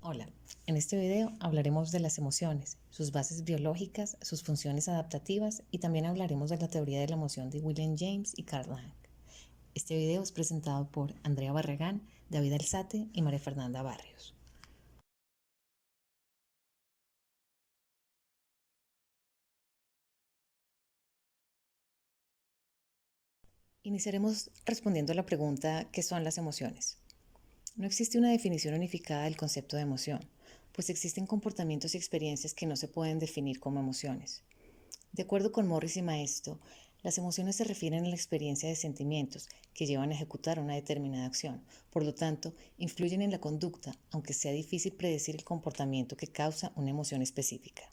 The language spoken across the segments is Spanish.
Hola, en este video hablaremos de las emociones, sus bases biológicas, sus funciones adaptativas y también hablaremos de la teoría de la emoción de William James y Carl Lang. Este video es presentado por Andrea Barragán, David Alzate y María Fernanda Barrios. Iniciaremos respondiendo a la pregunta ¿qué son las emociones? No existe una definición unificada del concepto de emoción, pues existen comportamientos y experiencias que no se pueden definir como emociones. De acuerdo con Morris y Maesto, las emociones se refieren a la experiencia de sentimientos que llevan a ejecutar una determinada acción. Por lo tanto, influyen en la conducta, aunque sea difícil predecir el comportamiento que causa una emoción específica.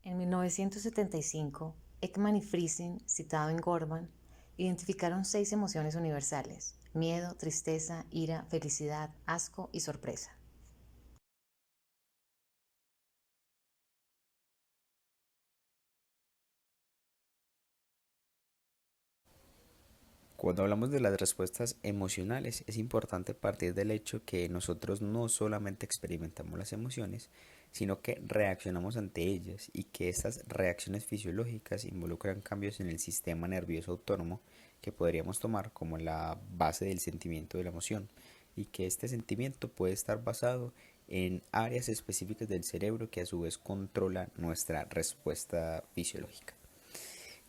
En 1975, Ekman y Friesen, citado en Gorman, identificaron 6 emociones universales: miedo, tristeza, ira, felicidad, asco y sorpresa. Cuando hablamos de las respuestas emocionales, es importante partir del hecho que nosotros no solamente experimentamos las emociones, sino que reaccionamos ante ellas y que estas reacciones fisiológicas involucran cambios en el sistema nervioso autónomo que podríamos tomar como la base del sentimiento de la emoción y que este sentimiento puede estar basado en áreas específicas del cerebro que a su vez controlan nuestra respuesta fisiológica.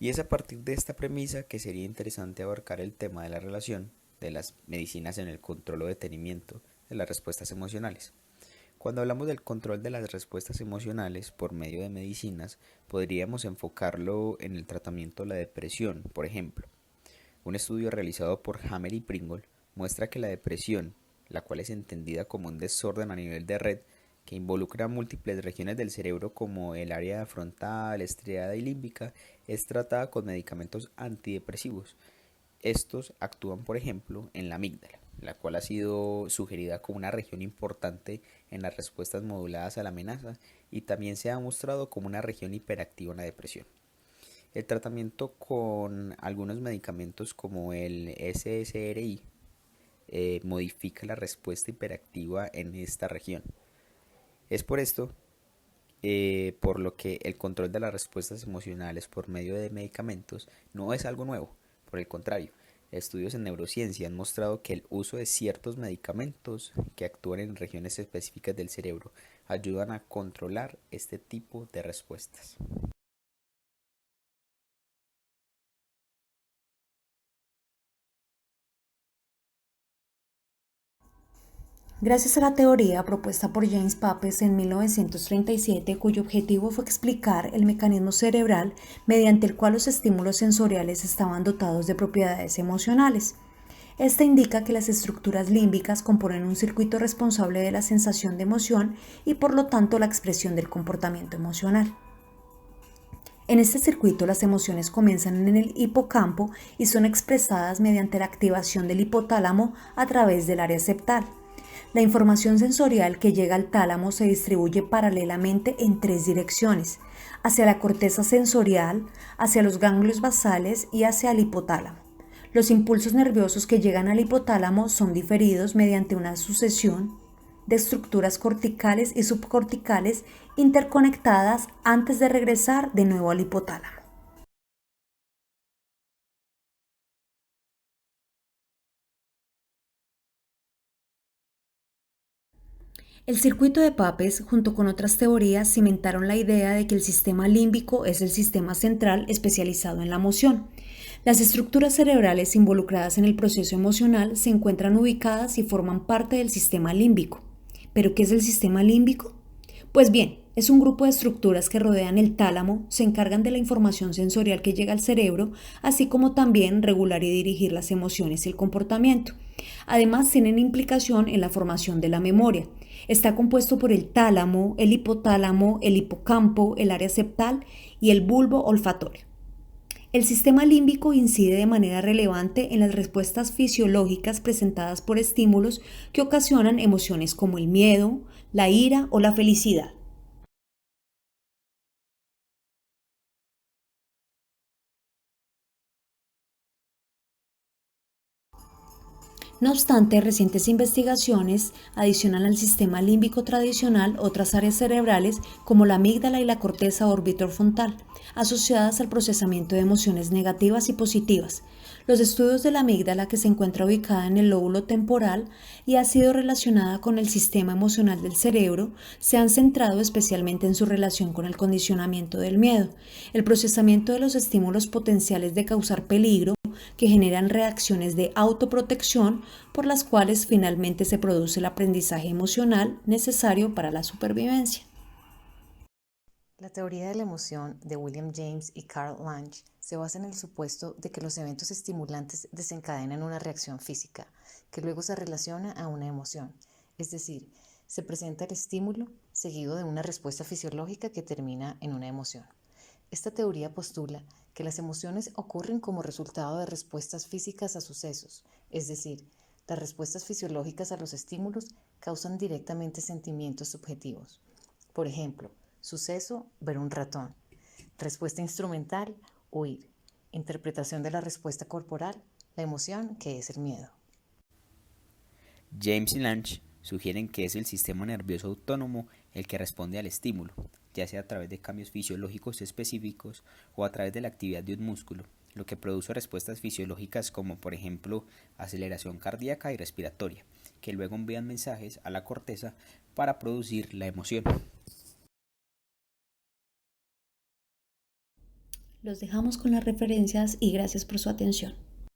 Y es a partir de esta premisa que sería interesante abarcar el tema de la relación de las medicinas en el control o detenimiento de las respuestas emocionales. Cuando hablamos del control de las respuestas emocionales por medio de medicinas, podríamos enfocarlo en el tratamiento de la depresión, por ejemplo. Un estudio realizado por Hammer y Pringle muestra que la depresión, la cual es entendida como un desorden a nivel de red que involucra múltiples regiones del cerebro como el área frontal, estriada y límbica, es tratada con medicamentos antidepresivos. Estos actúan, por ejemplo, en la amígdala, la cual ha sido sugerida como una región importante en las respuestas moduladas a la amenaza y también se ha mostrado como una región hiperactiva en la depresión. El tratamiento con algunos medicamentos como el SSRI modifica la respuesta hiperactiva en esta región. Es por esto por lo que el control de las respuestas emocionales por medio de medicamentos no es algo nuevo. Por el contrario, estudios en neurociencia han mostrado que el uso de ciertos medicamentos que actúan en regiones específicas del cerebro ayudan a controlar este tipo de respuestas. Gracias a la teoría propuesta por James Papez en 1937, cuyo objetivo fue explicar el mecanismo cerebral mediante el cual los estímulos sensoriales estaban dotados de propiedades emocionales. Esta indica que las estructuras límbicas componen un circuito responsable de la sensación de emoción y por lo tanto la expresión del comportamiento emocional. En este circuito las emociones comienzan en el hipocampo y son expresadas mediante la activación del hipotálamo a través del área septal. La información sensorial que llega al tálamo se distribuye paralelamente en 3 direcciones: hacia la corteza sensorial, hacia los ganglios basales y hacia el hipotálamo. Los impulsos nerviosos que llegan al hipotálamo son diferidos mediante una sucesión de estructuras corticales y subcorticales interconectadas antes de regresar de nuevo al hipotálamo. El circuito de Papez, junto con otras teorías, cimentaron la idea de que el sistema límbico es el sistema central especializado en la emoción. Las estructuras cerebrales involucradas en el proceso emocional se encuentran ubicadas y forman parte del sistema límbico. ¿Pero qué es el sistema límbico? Pues bien, es un grupo de estructuras que rodean el tálamo, se encargan de la información sensorial que llega al cerebro, así como también regular y dirigir las emociones y el comportamiento. Además, tienen implicación en la formación de la memoria. Está compuesto por el tálamo, el hipotálamo, el hipocampo, el área septal y el bulbo olfatorio. El sistema límbico incide de manera relevante en las respuestas fisiológicas presentadas por estímulos que ocasionan emociones como el miedo, la ira o la felicidad. No obstante, recientes investigaciones adicionan al sistema límbico tradicional otras áreas cerebrales como la amígdala y la corteza orbitofrontal, asociadas al procesamiento de emociones negativas y positivas. Los estudios de la amígdala, que se encuentra ubicada en el lóbulo temporal y ha sido relacionada con el sistema emocional del cerebro, se han centrado especialmente en su relación con el condicionamiento del miedo, el procesamiento de los estímulos potenciales de causar peligro, que generan reacciones de autoprotección por las cuales finalmente se produce el aprendizaje emocional necesario para la supervivencia. La teoría de la emoción de William James y Carl Lange se basa en el supuesto de que los eventos estimulantes desencadenan una reacción física, que luego se relaciona a una emoción, es decir, se presenta el estímulo seguido de una respuesta fisiológica que termina en una emoción. Esta teoría postula que las emociones ocurren como resultado de respuestas físicas a sucesos, es decir, las respuestas fisiológicas a los estímulos causan directamente sentimientos subjetivos. Por ejemplo, suceso, ver un ratón. Respuesta instrumental, huir. Interpretación de la respuesta corporal, la emoción, que es el miedo. James y Lange sugieren que es el sistema nervioso autónomo el que responde al estímulo, ya sea a través de cambios fisiológicos específicos o a través de la actividad de un músculo, lo que produce respuestas fisiológicas como por ejemplo aceleración cardíaca y respiratoria, que luego envían mensajes a la corteza para producir la emoción. Los dejamos con las referencias y gracias por su atención.